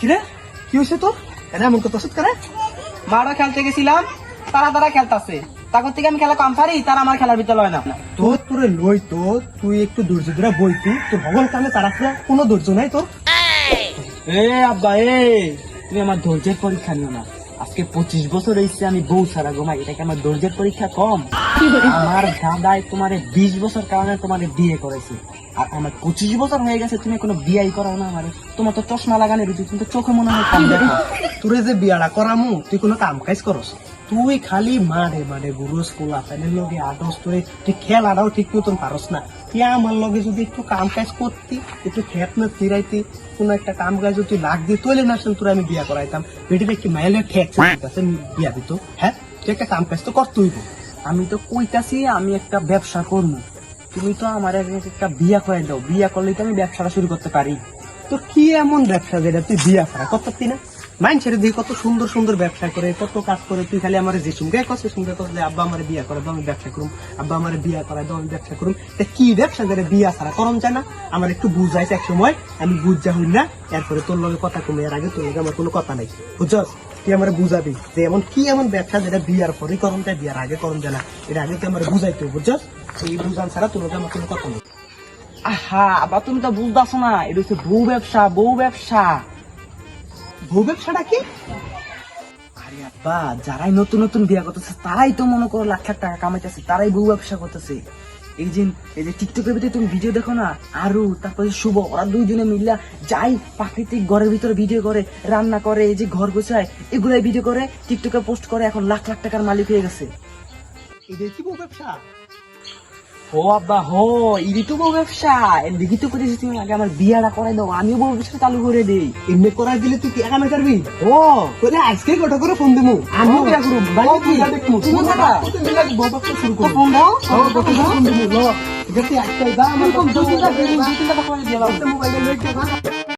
কিরে কি হয়েছে তোর? এটা এমন কথা করে? মারা খেলতে গেছিলাম, তারা খেলতেছে, তখন থেকে আমি খেলা কম পারি, তারা আমার খেলার ভিতরে লয় না। তোর তোরে লই তো তুই একটু ধৈর্য ধরে বইতু, তোর ভগবান কানে তারা কোনো ধৈর্য নাই তোর। এ আব্বা তুমি আমার ধৈর্যের পরীক্ষা নিও না। আজকে 25 বছর হয়েছে আমি বউ ছাড়া ঘুমাই, এটা কি আমার ধৈর্যের পরীক্ষা কম? আমার দাদাই তোমারে 20 বছর কারণে তোমারে বিয়ে করেছে, আর আমার 25 বছর হয়ে গেছে, তুমি কোনো বিয়াই করাও না আমারে। তোমার তো চশমা লাগানো রয়েছে, তুমি তো চোখে মনে হয় কম দেখো। তোরে যে বিয়াটা করামু তুই কোনো কাম কাজ করস? তুই খালি মাঠে মাঠে গুরুস কোলা ফেনের লগে আদস, তোরে তুই খেলাটাও ঠিক মতন পারস না। তুই আমার লগে যদি একটু কাম কাজ করতি, একটু খেত না ফিরাইতি, কোন একটা কাম কাজ যদি লাগ দিয়ে তৈলে না আসলে তোর আমি বিয়া করাইতাম। বেটির একটি মাইলে ঠেকছে বিয়া দিত। হ্যাঁ, তুই একটা কাম কাজ তো করতেই। আমি তো কইতাছি আমি একটা ব্যবসা করবো, তুমি তো আমার একটা বিয়া করে দাও, বিয়া করলেই তো আমি ব্যবসাটা শুরু করতে পারি। তোর কি এমন ব্যবসা যেটা তুই বিয়া করা করতে না? মাইন ছেড়ে দিয়ে কত সুন্দর সুন্দর ব্যবসা করে, কত কাজ করে, তুই খালি আমার যে সঙ্গে কষ্ট সঙ্গে কষ্ট, আব্বা আমার বিয়া করে দাও আমি ব্যবসা করুম, আব্বা আমার বিয়া করাই দাও আমি ব্যবসা করুম। তা কি ব্যবসা করে বিয়া ছাড়া করম যায় না? আমার একটু বুঝাইছে এক সময়, আমি বুঝা হই না, এরপরে তোর লগে কথা কমে, এর আগে তোর লগে আমার কোনো কথা নাই, বুঝছস? তুই আমার বুঝাবি যে এমন কি এমন ব্যবসা যেটা বিয়ার পরে করম যায়, বিয়ার আগে করম যায় না, এর আগে তুই আমার বুঝাইতে, বুঝছস? এই বুঝান ছাড়া তোর লগে আমার কোনো কথা নেই। আহা আবার তুমি তো বুঝতেছো না, এটা হচ্ছে বউ ব্যবসা, বউ ব্যবসা। বউ ব্যবসাটা কি? আরে আব্বা, যারাই নতুন নতুন বিয়া করতেছে তারাই তো মনে করো লাখ লাখ টাকা কামাইতেছে, তারাই বউ ব্যবসা করতেছে। এই যে টিকটকের ভিতরে তুমি ভিডিও দেখো না, আরু তারপরে শুভ, ওরা দুইজনে মিললা যাই প্রাকৃতিক ঘরের ভিতরে ভিডিও করে, রান্না করে, এই যে ঘর গোছায়, এগুলাই ভিডিও করে টিকটকে পোস্ট করে, এখন লাখ লাখ টাকার মালিক হয়ে গেছে। এটা কি বউ ব্যবসা? ও আব্বা হো, ইডি তো বউ ব্যবসা। দেখি তো করেছি, তুমি আগে আমার বিয়াটা করাই দাও, আমিও বউ ব্যবসা চালু করে দিই। এমনি করাই দিলে তুই কি একা করবি? ও তোরে আজকে গোটা করে ফোন দিমু, আমিও বিয়া করবো, বাইরে কি? তুমি থাকা। বউ ব্যবসা শুরু করবো। ফোন দাও, ফোন দিমু, ল। এটা তুই আজকে যা, আমার এরকম 2-3টা video, 2-3টা কথা বলে দিয়ে দাও। মোবাইলে লইতে